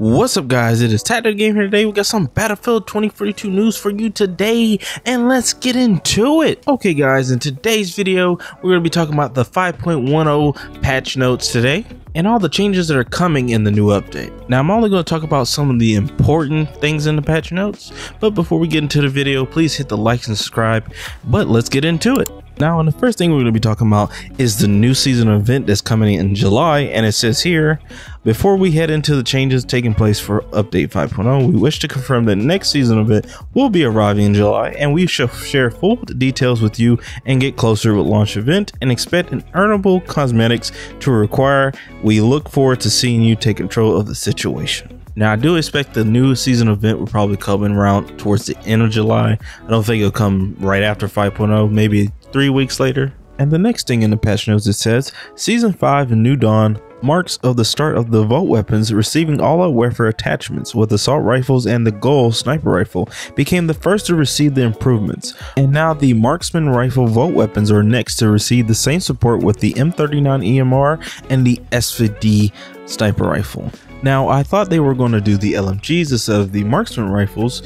What's up guys, it is Tactical Game here today. We got some Battlefield 2042 news for you today, and let's get into it. Okay guys, in today's video, we're going to be talking about the 5.10 patch notes today, and all the changes that are coming in the new update. Now I'm only going to talk about some of the important things in the patch notes, but before we get into the video, please hit the like and subscribe, but let's get into it. Now, and the first thing we're going to be talking about is the new season event that's coming in July, and it says here, before we head into the changes taking place for update 5.0, we wish to confirm that next season event will be arriving in July, and we shall share full details with you and get closer with launch event and expect an earnable cosmetics to require. We look forward to seeing you take control of the situation. Now I do expect the new season event will probably come in around towards the end of July. I don't think it'll come right after 5.0, maybe 3 weeks later. And the next thing in the patch notes, it says Season 5 in New Dawn marks of the start of the Vault weapons receiving all-out warfare attachments, with assault rifles and the Goal sniper rifle became the first to receive the improvements, and now the marksman rifle Vault weapons are next to receive the same support with the M39 EMR and the SVD sniper rifle. Now I thought they were going to do the LMGs instead of the marksman rifles,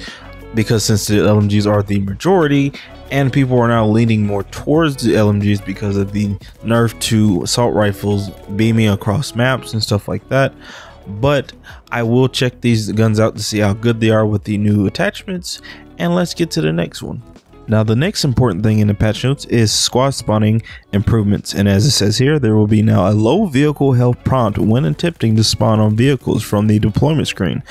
because since the LMGs are the majority and people are now leaning more towards the LMGs because of the nerf to assault rifles beaming across maps and stuff like that. But I will check these guns out to see how good they are with the new attachments, and let's get to the next one. Now the next important thing in the patch notes is squad spawning improvements, and as it says here, there will be now a low vehicle health prompt when attempting to spawn on vehicles from the deployment screen,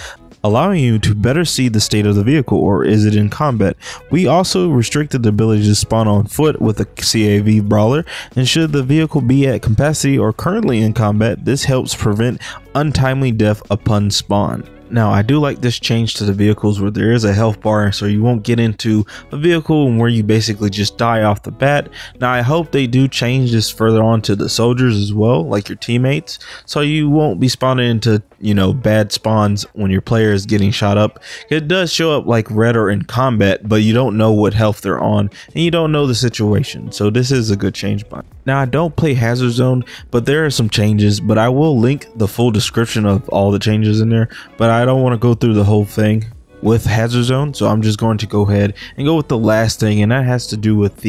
allowing you to better see the state of the vehicle or is it in combat. We also restricted the ability to spawn on foot with a CAV brawler, and should the vehicle be at capacity or currently in combat, this helps prevent untimely death upon spawn. Now I do like this change to the vehicles where there is a health bar, so you won't get into a vehicle where you basically just die off the bat. Now I hope they do change this further on to the soldiers as well, like your teammates, so you won't be spawning into, you know, bad spawns when your player is getting shot up. It does show up like red or in combat, but you don't know what health they're on and you don't know the situation, so this is a good change. Now I don't play Hazard Zone, but there are some changes, but I will link the full description of all the changes in there, but I don't want to go through the whole thing with Hazard Zone, so I'm just going to go ahead and go with the last thing, and that has to do with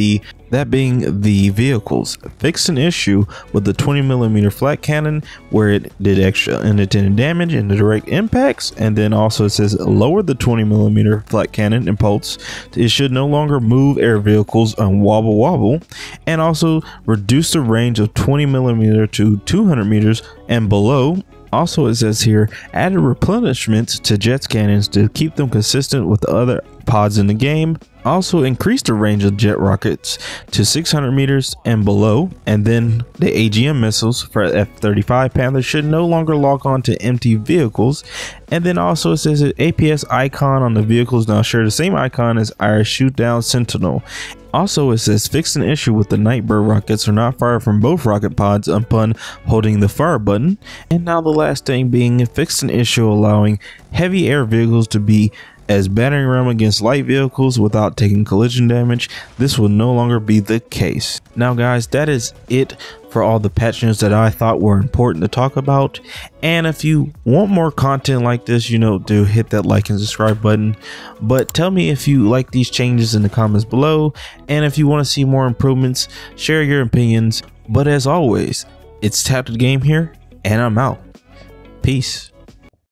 that being the vehicles. Fixed an issue with the 20mm flat cannon where it did extra unintended damage in the direct impacts, and then also it says lower the 20mm flat cannon impulse. It should no longer move air vehicles on wobble, and also reduce the range of 20mm to 200 meters and below. Also, it says here, added replenishments to jets cannons to keep them consistent with the other pods in the game. Also increased the range of jet rockets to 600 meters and below, and then the AGM missiles for F-35 Panther should no longer lock on to empty vehicles. And then also it says that APS icon on the vehicles now share the same icon as our shoot down Sentinel. Also it says fixed an issue with the Nightbird rockets are not fired from both rocket pods upon holding the fire button. And now the last thing being fixed an issue allowing heavy air vehicles to be as battering ram against light vehicles without taking collision damage. This will no longer be the case. Now guys, that is it for all the patch notes that I thought were important to talk about. And if you want more content like this, you know, do hit that like and subscribe button. But tell me if you like these changes in the comments below, and if you want to see more improvements, share your opinions. But as always, it's Tactical Game here, and I'm out. Peace.